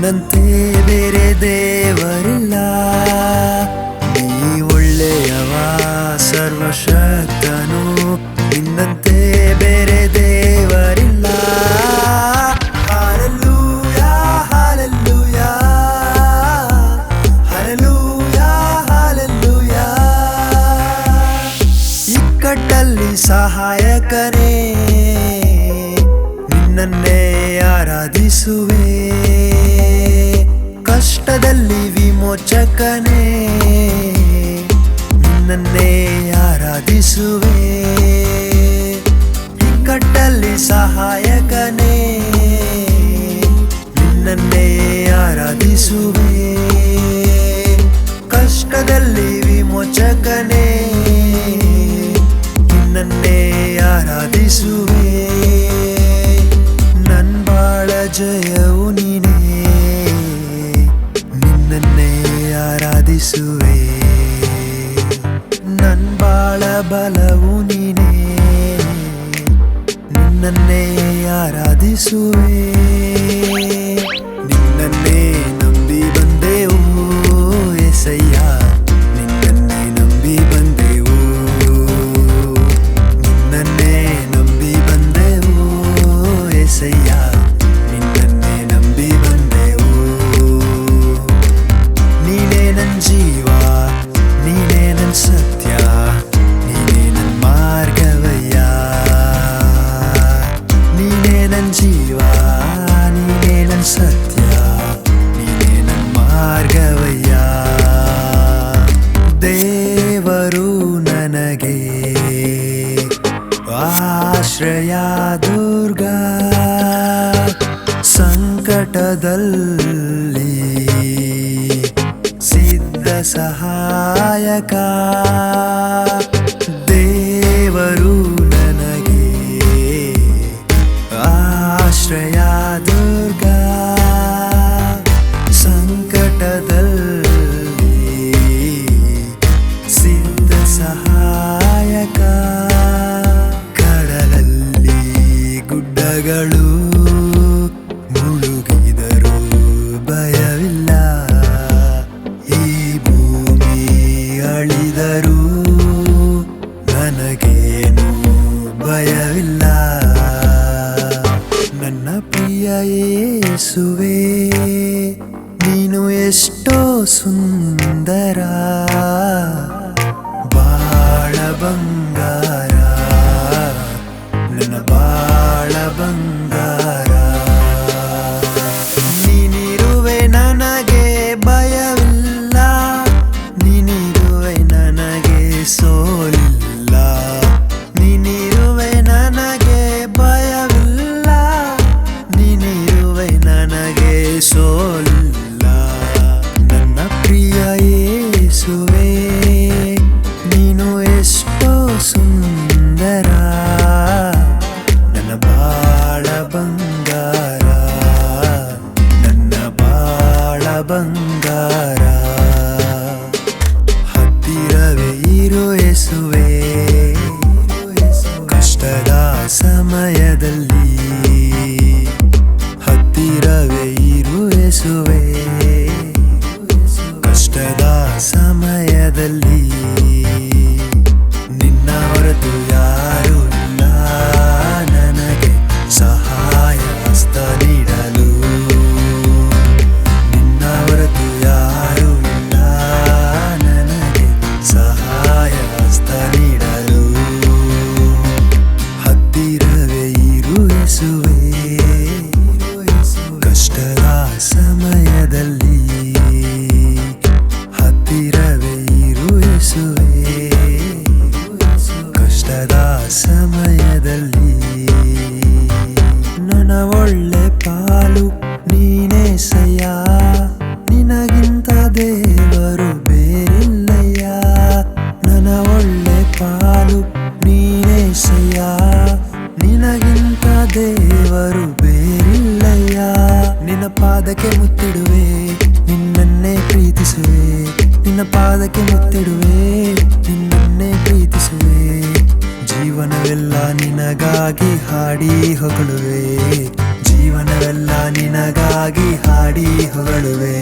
ನಿನ್ನಂತೆ ಬೇರೆ ದೇವರಿಲ್ಲ. ನೀ ಒಳ್ಳೆಯವ ಸರ್ವಶಕ್ತನು, ನಿನ್ನಂತೆ ಬೇರೆ ದೇವರಿಲ್ಲ. Hallelujah hallelujah hallelujah hallelujah. ಇಕ್ಕಟ್ಟಲ್ಲಿ ಸಹಾಯಕನೇ, ನಿನ್ನನ್ನೇ ಆರಾಧಿಸುವೆ. ಕಷ್ಟದಲ್ಲಿ ವಿಮೋಚಕನೇ, ನಿನ್ನನ್ನೇ ಆರಾಧಿಸುವೆ. ಇಕ್ಕಟ್ಟಲ್ಲಿ ಸಹಾಯಕನೇ, ನಿನ್ನನ್ನೇ ಆರಾಧಿಸುವೆ. ಕಷ್ಟದಲ್ಲಿ ವಿಮೋಚಕನೇ, ನಿನ್ನನ್ನೇ ಆರಾಧಿಸುವೆ. ನನ್ ಬಾಳ ಜಯವು ನೀನೇ, ನಿನ್ನನ್ನೇ ಆರಾಧಿಸುವೆ. ನನ್ ಬಾಳ ಬಲವು ನೀನೇ, ನಿನ್ನನ್ನೇ ಆರಾಧಿಸುವೆ. ನಿನ್ನನ್ನೇ ನಂಬಿ ಬಂದೆವು యేసయ్య, ನಿನ್ನನ್ನೇ ನಂಬಿ ಬಂದೆವು. ನಿನ್ನನ್ನೇ ನಂಬಿ ಬಂದೆವು యేసయ్య, ನಿನ್ನನ್ನೇ ನಂಬಿ ಬಂದೆವು. ನೀನೇ ನನ್ ಜೀವ, ನೀನೇ ನನ್ ಸತ್ಯ, ನೀನೇ ನನ್ ಮಾರ್ಗವಯ್ಯ. ನೀನೇ ನನ್ ಜೀವ, ನೀನೇ ನನ್ ಸತ್ಯ, ನೀನೇ ನನ್ ಮಾರ್ಗವಯ್ಯ. ದೇವರು ನನಗೆ ಆಶ್ರಯ ದುರ್ಗ, ಸಂಕಟದಲ್ಲಿ ಸಿದ್ಧ ಸಹಾಯಕ. ದೇವರು ನನಗೆ ಆಶ್ರಯ ದುರ್ಗ, ಸಂಕಟದಲ್ಲಿ ಸಿದ್ಧ ಸಹಾಯಕ. ಕಡಲಲ್ಲಿ ಗುಡ್ಡಗಳು ಮುಳುಗಿದರೂ ಭಯವಿಲ್ಲ. ಈ ಭೂಮಿ ಅಳಿದರೂ ನನಗೇನು ಭಯವಿಲ್ಲ. ನನ್ನ ಪ್ರಿಯ ಯೇಸುವೇ, ನೀನು ಎಷ್ಟೋ ಸುಂದರ, ಬಾಳ ಬಂಗಾರ, ನನ್ನ ಬಾಳ ಬಂಗಾರ. ನೀನಿರುವೆ ನನಗೆ ಭಯವಿಲ್ಲ, ನೀನಿರುವೆ ನನಗೆ ಸೋಲಿಲ್ಲ. ನೀನಿರುವೆ ನನಗೆ ಭಯವಿಲ್ಲ, ನೀನಿರುವೆ ನನಗೆ ಸೋಲಿಲ್ಲ. ನನ್ನ ಪ್ರಿಯ ಯೇಸುವೇ, ನೀನು ಎಷ್ಟೋ ಸುಂದರ, ನನ್ನ ಬಾಳ ಬಂಗಾರ, ನನ್ನ ಬಾಳ ಬಂಗಾರ. ಹತ್ತಿರವೇ ಇರು ಯೇಸುವೇ, ಕಷ್ಟದ ಸಮಯದಲ್ಲಿ. ಹತ್ತಿರವೇ ಇರು ಯೇಸುವೇ, ಕಷ್ಟದ ಸಮಯದಲ್ಲಿ. ನಿನ್ನ ಹೊರತು ಯಾರೂ ಇಲ್ಲ ನನಗೆ ಸಹಾಯ ಹಸ್ತ ನೀಡಲು. ನಿನ್ನ ಹೊರತು ಯಾರೂ ಇಲ್ಲ ನನಗೆ ಸಹಾಯ ಹಸ್ತ ನೀಡಲು. ಹತ್ತಿರವೇ ಇರು ಯೇಸುವೇ, ಕಷ್ಟದ ಸಮಯದಲ್ಲಿ. ಹತ್ತಿರವೇ ಇರು ಯೇಸುವೇ, ಕಷ್ಟದ ಸಮಯದಲ್ಲಿ. ನನ್ನ ಒಳ್ಳೆ ಪಾಲು ನೀನೇಸಯ್ಯ, ನಿನಗಿಂತ ದೇವರು ಬೇರಿಲ್ಲಯ್ಯ. ನನ್ನ ಒಳ್ಳೆ ಪಾಲು ನೀನೇಸಯ್ಯ, ನಿನಗಿಂತ ದೇವರು ಬೇರಿಲ್ಲಯ್ಯ. ನಿನ್ನ ಪಾದಕ್ಕೆ ಮುತ್ತಿಡುವೆ, ನಿನ್ನನ್ನೇ ಪ್ರೀತಿಸುವೆ. ನಿನ್ನ ಪಾದಕ್ಕೆ ಮುತ್ತಿಡುವೆ, ನಿನ್ನನ್ನೇ ಪ್ರೀತಿಸುವೆ. ಜೀವನವೆಲ್ಲ ನಿನಗಾಗಿ ಹಾಡಿ ಹೊಗಳುವೆ. ಜೀವ ಜೀವನವೆಲ್ಲ ನಿನಗಾಗಿ ಹಾಡಿ ಹೊಗಳುವೆ.